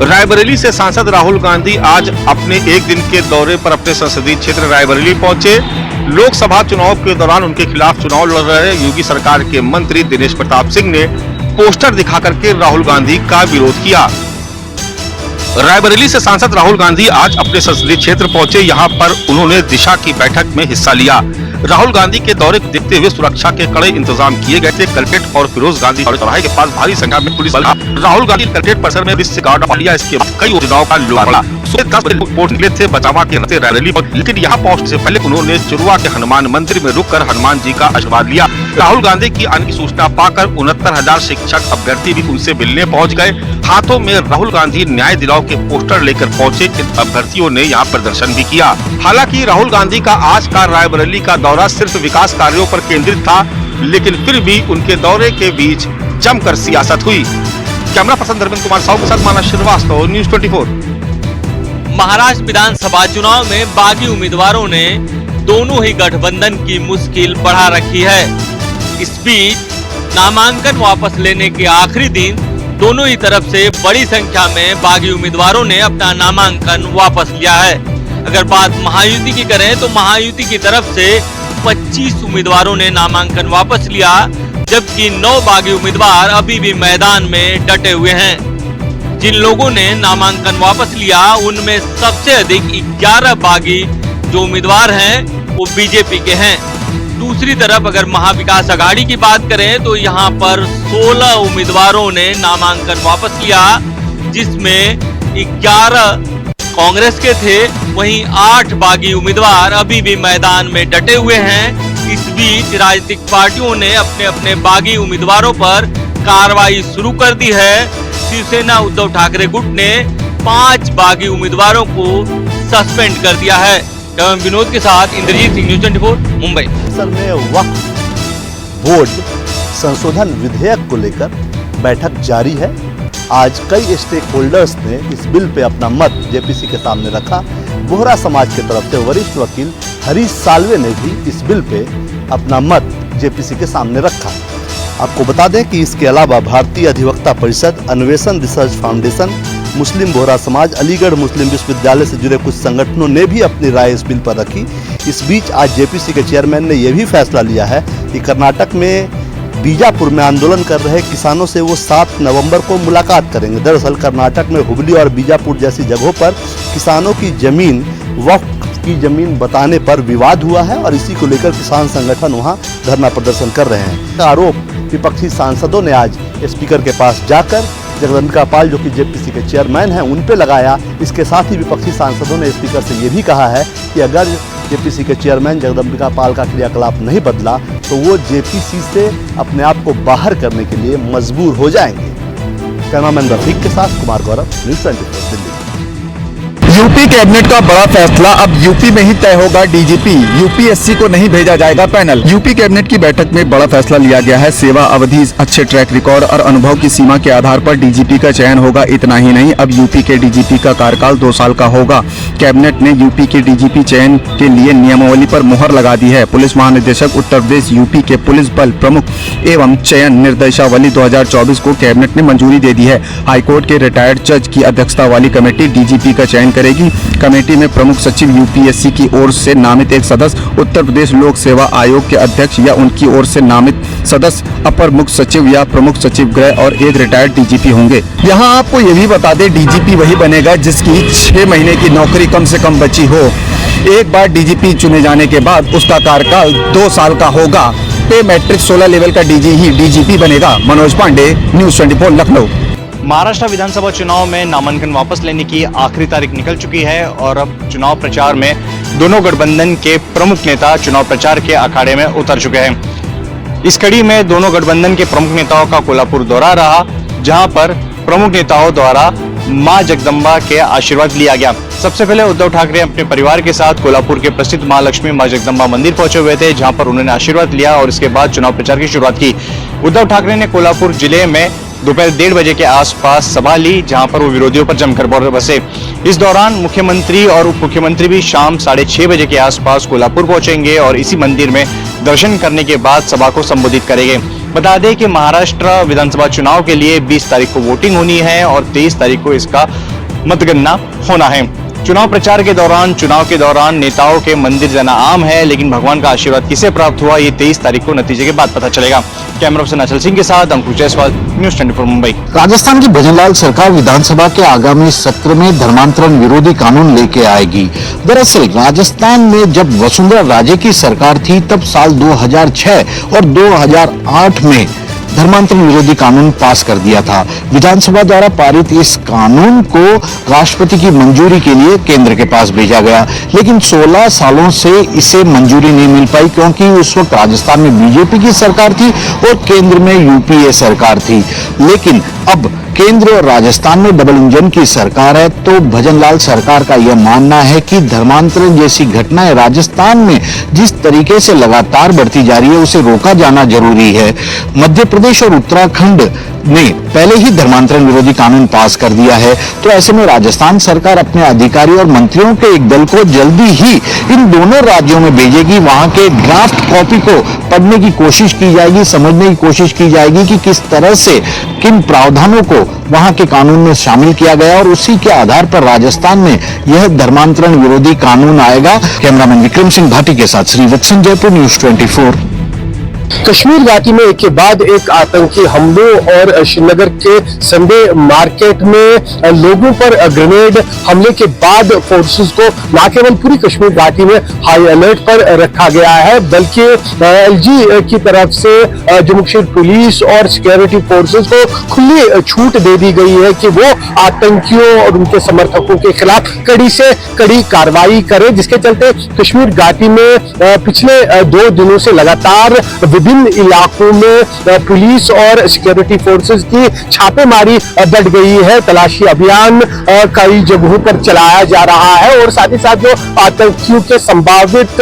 रायबरेली से सांसद राहुल गांधी आज अपने एक दिन के दौरे पर अपने संसदीय क्षेत्र रायबरेली पहुंचे। लोकसभा चुनाव के दौरान उनके खिलाफ चुनाव लड़ रहे योगी सरकार के मंत्री दिनेश प्रताप सिंह ने पोस्टर दिखा करके राहुल गांधी का विरोध किया। रायबरेली से सांसद राहुल गांधी आज अपने संसदीय क्षेत्र पहुंचे। यहां पर उन्होंने दिशा की बैठक में हिस्सा लिया। राहुल गांधी के दौरे को देखते हुए सुरक्षा के कड़े इंतजाम किए गए थे। कलेक्ट्रेट और फिरोज गांधी चौराहे के पास भारी संख्या में पुलिस बल। राहुल गांधी कलेक्ट्रेट परिसर में पुलिस से गार्ड ऑफ लिया। इसके बाद कई योजनाओं का लोहा 10 बजे रिपोर्ट निकले थे बचावा के नाते रैली, लेकिन यहाँ पहुंचने से पहले उन्होंने चुरुआ के हनुमान मंदिर में रुककर हनुमान जी का आशीर्वाद लिया। राहुल गांधी की आने की सूचना पाकर 69,000 शिक्षक अभ्यर्थी भी उनसे मिलने पहुंच गए। हाथों में राहुल गांधी न्याय दिलाओ के पोस्टर लेकर पहुंचे। इन अभ्यर्थियों ने यहाँ प्रदर्शन भी किया। हालांकि राहुल गांधी का आज का रायबरेली का दौरा सिर्फ विकास कार्यों पर केंद्रित था, लेकिन फिर भी उनके दौरे के बीच जमकर सियासत हुई। कैमरा पर्सन धर्मेंद्र कुमार साहू के साथ मानस श्रीवास्तव, न्यूज़ 24। महाराष्ट्र विधानसभा चुनाव में बागी उम्मीदवारों ने दोनों ही गठबंधन की मुश्किल बढ़ा रखी है। इस बीच नामांकन वापस लेने के आखिरी दिन दोनों ही तरफ से बड़ी संख्या में बागी उम्मीदवारों ने अपना नामांकन वापस लिया है। अगर बात महायुति की करें तो महायुति की तरफ से 25 उम्मीदवारों ने नामांकन वापस लिया, जबकि 9 बागी उम्मीदवार अभी भी मैदान में डटे हुए हैं। जिन लोगों ने नामांकन वापस लिया उनमें सबसे अधिक 11 बागी जो उम्मीदवार हैं वो बीजेपी के हैं। दूसरी तरफ अगर महाविकास आघाड़ी की बात करें तो यहाँ पर 16 उम्मीदवारों ने नामांकन वापस लिया, जिसमें 11 कांग्रेस के थे, वहीं 8 बागी उम्मीदवार अभी भी मैदान में डटे हुए हैं। इस बीच राजनीतिक पार्टियों ने अपने अपने बागी उम्मीदवारों पर कार्रवाई शुरू कर दी है। शिवसेना उद्धव ठाकरे गुट ने 5 बागी उम्मीदवारों को सस्पेंड कर दिया है। विनोद के साथ इंद्रजीत सिंह, न्यूज़ 24 मुंबई। सर में वक्फ बोर्ड संशोधन विधेयक को लेकर बैठक जारी है। आज कई स्टेक होल्डर्स ने इस बिल पे अपना मत जेपीसी के सामने रखा। बोहरा समाज की तरफ से वरिष्ठ वकील हरीश साल्वे ने भी इस बिल पे अपना मत जेपीसी के सामने रखा। आपको बता दें कि इसके अलावा भारतीय अधिवक्ता परिषद, अन्वेषण रिसर्च फाउंडेशन, मुस्लिम बोहरा समाज, अलीगढ़ मुस्लिम विश्वविद्यालय से जुड़े कुछ संगठनों ने भी अपनी राय इस बिल पर रखी। इस बीच आज जेपीसी के चेयरमैन ने यह भी फैसला लिया है कि कर्नाटक में बीजापुर में आंदोलन कर रहे किसानों से वो 7 नवंबर को मुलाकात करेंगे। दरअसल कर्नाटक में हुबली और बीजापुर जैसी जगहों पर किसानों की जमीन वक्फ की जमीन बताने पर विवाद हुआ है और इसी को लेकर किसान संगठन वहां धरना प्रदर्शन कर रहे हैं। आरोप विपक्षी सांसदों ने आज स्पीकर के पास जाकर जगदम्बिका पाल जो कि जेपीसी के चेयरमैन हैं उन पे लगाया। इसके साथ ही विपक्षी सांसदों ने स्पीकर से ये भी कहा है कि अगर जेपीसी के चेयरमैन जगदम्बिका पाल का क्रियाकलाप नहीं बदला तो वो जेपीसी से अपने आप को बाहर करने के लिए मजबूर हो जाएंगे। कैमरामैन रफीक के साथ Kumar Gaurav, news 24 Delhi. UP cabinet का बड़ा फैसला, अब यूपी में ही तय होगा डीजीपी। यूपीएससी को नहीं भेजा जाएगा पैनल। यूपी कैबिनेट की बैठक में बड़ा फैसला लिया गया है। सेवा अवधि, अच्छे ट्रैक रिकॉर्ड और अनुभव की सीमा के आधार पर डीजीपी का चयन होगा। इतना ही नहीं, अब यूपी के डीजीपी का कार्यकाल 2 साल का होगा। कैबिनेट ने यूपी के डीजीपी चयन के लिए नियमावली पर मुहर लगा दी है। पुलिस महानिदेशक उत्तर प्रदेश यूपी के पुलिस बल प्रमुख एवं चयन निर्देशावली 2024 को कैबिनेट ने मंजूरी दे दी है। हाईकोर्ट के रिटायर्ड जज की अध्यक्षता वाली कमेटी डीजीपी का चयन करेगी। कमेटी में प्रमुख सचिव यूपीएससी की ओर से नामित एक सदस्य, उत्तर प्रदेश लोक सेवा आयोग के अध्यक्ष या उनकी ओर से नामित सदस्य, अपर मुख्य सचिव या प्रमुख सचिव गृह और एक रिटायर्ड डीजीपी होंगे। यहाँ आपको ये भी बता दें, डीजीपी वही बनेगा जिसकी 6 महीने की नौकरी कम से कम बची हो। एक बार डीजीपी चुने जाने के बाद उसका कार्यकाल 2 साल का होगा। पे मैट्रिक 16 लेवल का डीजी ही डीजीपी बनेगा। मनोज पांडे, न्यूज़ 24 लखनऊ। महाराष्ट्र विधानसभा चुनाव में नामांकन वापस लेने की आखिरी तारीख निकल चुकी है और अब चुनाव प्रचार में दोनों गठबंधन के प्रमुख नेता चुनाव प्रचार के अखाड़े में उतर चुके हैं। इस कड़ी में दोनों गठबंधन के प्रमुख नेताओं का कोल्हापुर दौरा रहा, जहां पर प्रमुख नेताओं द्वारा मां जगदम्बा के आशीर्वाद लिया गया। सबसे पहले उद्धव ठाकरे अपने परिवार के साथ कोल्हापुर के प्रसिद्ध महालक्ष्मी मां जगदम्बा मंदिर पहुंचे हुए थे, जहां पर उन्होंने आशीर्वाद लिया और इसके बाद चुनाव प्रचार की शुरुआत की। उद्धव ठाकरे ने कोल्हापुर जिले में दोपहर 1:30 बजे के आसपास सभा ली, जहां पर वो विरोधियों पर जमकर बरसे। इस दौरान मुख्यमंत्री और उप मुख्यमंत्री भी शाम 6:30 बजे के आसपास कोल्हापुर पहुंचेंगे और इसी मंदिर में दर्शन करने के बाद सभा को संबोधित करेंगे। बता दें कि महाराष्ट्र विधानसभा चुनाव के लिए 20 तारीख को वोटिंग होनी है और 23 तारीख को इसका मतगणना होना है। चुनाव प्रचार के दौरान, चुनाव के दौरान नेताओं के मंदिर जाना आम है, लेकिन भगवान का आशीर्वाद किसे प्राप्त हुआ ये 23 तारीख को नतीजे के बाद पता चलेगा। कैमरा पर्सन अचल सिंह के साथ अंकुश जायसवाल, न्यूज़ 24 मुंबई। राजस्थान की भजनलाल सरकार विधानसभा के आगामी सत्र में धर्मांतरण विरोधी कानून लेके आएगी। दरअसल राजस्थान में जब वसुंधरा राजे की सरकार थी तब साल 2006 और 2008 में धर्मांतरण विरोधी कानून पास कर दिया था। विधानसभा द्वारा पारित इस कानून को राष्ट्रपति की मंजूरी के लिए केंद्र के पास भेजा गया, लेकिन 16 सालों से इसे मंजूरी नहीं मिल पाई क्योंकि उस वक्त राजस्थान में बीजेपी की सरकार थी और केंद्र में यूपीए सरकार थी। लेकिन अब केंद्र और राजस्थान में डबल इंजन की सरकार है, तो भजनलाल सरकार का यह मानना है कि धर्मांतरण जैसी घटनाएं राजस्थान में जिस तरीके से लगातार बढ़ती जा रही है उसे रोका जाना जरूरी है। मध्य प्रदेश और उत्तराखंड ने पहले ही धर्मांतरण विरोधी कानून पास कर दिया है, तो ऐसे में राजस्थान सरकार अपने अधिकारी और मंत्रियों के एक दल को जल्दी ही इन दोनों राज्यों में भेजेगी। वहां के ड्राफ्ट कॉपी को पढ़ने की कोशिश की जाएगी, समझने की कोशिश की जाएगी कि किस तरह से किन प्रावधानों को वहां के कानून में शामिल किया गया और उसी के आधार पर राजस्थान में यह धर्मांतरण विरोधी कानून आएगा। कैमरामैन विक्रम सिंह भाटी के साथ श्रीवत्सन, जयपुर, न्यूज़ 24। कश्मीर घाटी में एक के बाद एक आतंकी हमलों और श्रीनगर के संडे मार्केट में लोगों पर ग्रेनेड हमले के बाद फोर्सेस को न केवल पूरी कश्मीर घाटी में हाई अलर्ट पर रखा गया है, बल्कि एलजी की तरफ से जम्मू कश्मीर पुलिस और सिक्योरिटी फोर्सेस को खुली छूट दे दी गई है कि वो आतंकियों और उनके समर्थकों के खिलाफ कड़ी से कड़ी कार्रवाई करें, जिसके चलते कश्मीर घाटी में पिछले 2 दिनों से लगातार विभिन्न इलाकों में पुलिस और सिक्योरिटी फोर्सेस की छापेमारी बढ़ गई है। तलाशी अभियान कई जगहों पर चलाया जा रहा है और साथ ही साथ जो आतंकियों के संभावित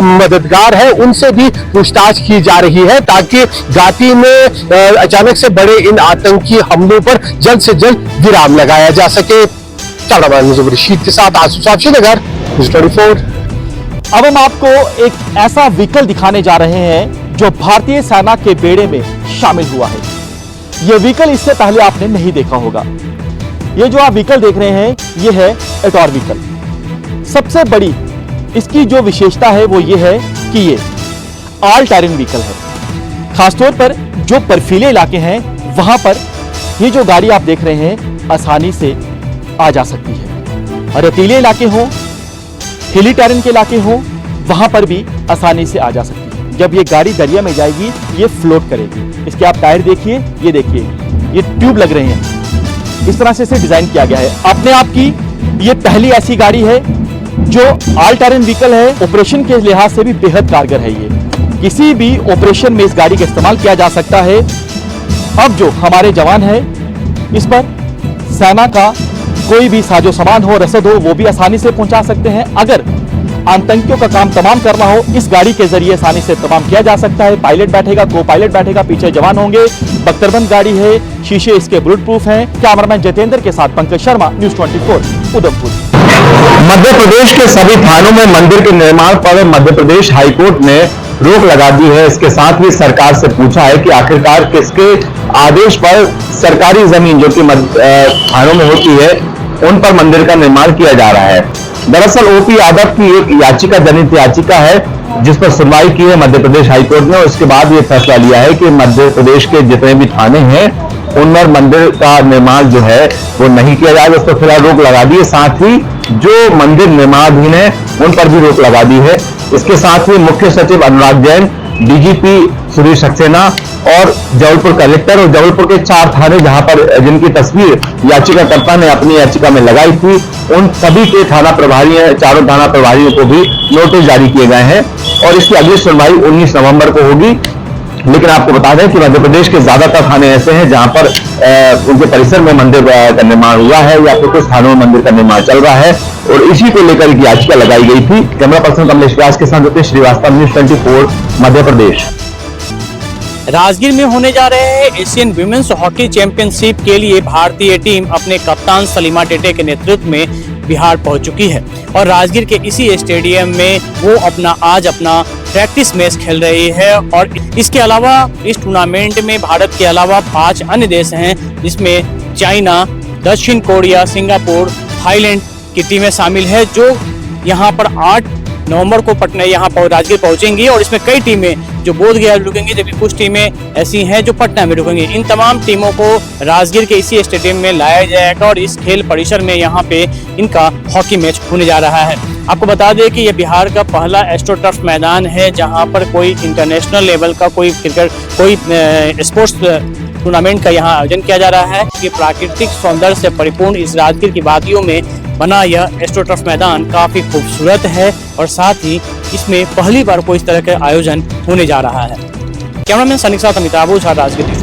मददगार है उनसे भी पूछताछ की जा रही है, ताकि घाटी में अचानक से बड़े इन आतंकी हमलों पर जल्द से जल्द विराम लगाया जा सके। कैमरामैन रशीद के साथ आसू साहब, श्रीनगर, न्यूज़ 24। अब हम आपको एक ऐसा व्हीकल दिखाने जा रहे हैं जो भारतीय सेना के बेड़े में शामिल हुआ है। यह व्हीकल इससे पहले आपने नहीं देखा होगा। ये जो आप व्हीकल देख रहे हैं ये है एटॉर व्हीकल। सबसे बड़ी इसकी जो विशेषता है वो ये है कि ये ऑल टेरेन व्हीकल है। खासतौर पर जो बर्फीले इलाके हैं वहां पर ये जो गाड़ी आप देख रहे हैं आसानी से आ जा सकती है, और रेतीले इलाके हों, हिली टेरेन के इलाके हों, वहां पर भी आसानी से आ जा सकती है। जब ये गाड़ी दरिया में जाएगी ये फ्लोट करेगी। इसके आप टायर देखिए, ये देखिए, ये ट्यूब लग रहे हैं, इस तरह से इसे डिजाइन किया गया है। अपने आप की ये पहली ऐसी गाड़ी है जो ऑल टेरेन व्हीकल है, ऑपरेशन के लिहाज से भी बेहद कारगर है। ये किसी भी ऑपरेशन में इस गाड़ी का इस्तेमाल किया जा सकता है। अब जो हमारे जवान है इस पर सेना का कोई भी साजो सामान हो, रसद हो, वो भी आसानी से पहुंचा सकते हैं। अगर आतंकियों का काम तमाम करना हो इस गाड़ी के जरिए आसानी से तमाम किया जा सकता है। पायलट बैठेगा, को पायलट बैठेगा, पीछे जवान होंगे। बख्तरबंद गाड़ी है, शीशे इसके बुलेट प्रूफ हैं। कैमरामैन जितेंद्र के साथ पंकज शर्मा, न्यूज़ 24, उधमपुर। मध्य प्रदेश के सभी थानों में मंदिर के निर्माण पर मध्य प्रदेश हाईकोर्ट ने रोक लगा दी है। इसके साथ ही सरकार से पूछा है कि आखिरकार किसके आदेश पर सरकारी जमीन जो कि थानों में होती है उन पर मंदिर का निर्माण किया जा रहा है। दरअसल ओपी यादव की एक याचिका जनित याचिका है जिस पर सुनवाई की है मध्य प्रदेश हाईकोर्ट ने। उसके बाद ये फैसला लिया है कि मध्य प्रदेश के जितने भी थाने हैं उन पर मंदिर का निर्माण जो है वो नहीं किया जाएगा, उस पर फिलहाल रोक लगा दी है। साथ ही जो मंदिर निर्माणाधीन है उन पर भी रोक लगा दी है। इसके साथ ही मुख्य सचिव अनुराग जैन, डीजीपी सुरेश सक्सेना और जबलपुर कलेक्टर और जबलपुर के 4 थाने जहां पर जिनकी तस्वीर याचिकाकर्ता ने अपनी याचिका में लगाई थी उन सभी के थाना प्रभारी, चारों थाना प्रभारियों को भी नोटिस जारी किए गए हैं और इसकी अगली सुनवाई 19 नवंबर को होगी। लेकिन आपको बता दें कि मध्य प्रदेश के ज्यादातर थाने ऐसे हैं जहां पर उनके परिसर में मंदिर का निर्माण हुआ है या फिर कुछ थानों में मंदिर का निर्माण चल रहा है और इसी को लेकर एक याचिका लगाई गई थी। कैमरा पर्सन कमलेश व्यास के साथ ज्योतिष श्रीवास्तव, न्यूज़ 24, मध्य प्रदेश। राजगीर में होने जा रहे एशियन विमेंस हॉकी चैंपियनशिप के लिए भारतीय टीम अपने कप्तान सलीमा टेटे के नेतृत्व में बिहार पहुंच चुकी है और राजगीर के इसी स्टेडियम में वो आज अपना प्रैक्टिस मैच खेल रही है। और इसके अलावा इस टूर्नामेंट में भारत के अलावा 5 अन्य देश हैं, जिसमें चाइना, दक्षिण कोरिया, सिंगापुर, थाईलैंड की टीमें शामिल है, जो यहाँ पर 8 नवंबर को पटना यहाँ पर राजगीर पहुंचेंगी। और इसमें कई टीमें जो बोधगया रुकेंगी, जबकि कुछ टीमें ऐसी हैं जो पटना में रुकेंगी। इन तमाम टीमों को राजगीर के इसी स्टेडियम में लाया जाएगा और इस खेल परिसर में यहाँ पे इनका हॉकी मैच होने जा रहा है। आपको बता दें कि ये बिहार का पहला एस्ट्रोटर्फ मैदान है, जहाँ पर कोई इंटरनेशनल लेवल का कोई स्पोर्ट्स टूर्नामेंट का यहाँ आयोजन किया जा रहा है। कि प्राकृतिक सौंदर्य से परिपूर्ण इस राजगीर की वादियों में बना यह एस्ट्रोटर्फ मैदान काफी खूबसूरत है और साथ ही इसमें पहली बार कोई इस तरह का आयोजन होने जा रहा है। कैमरामैन सनी के साथ अमिताभ ओझा, राजगीर।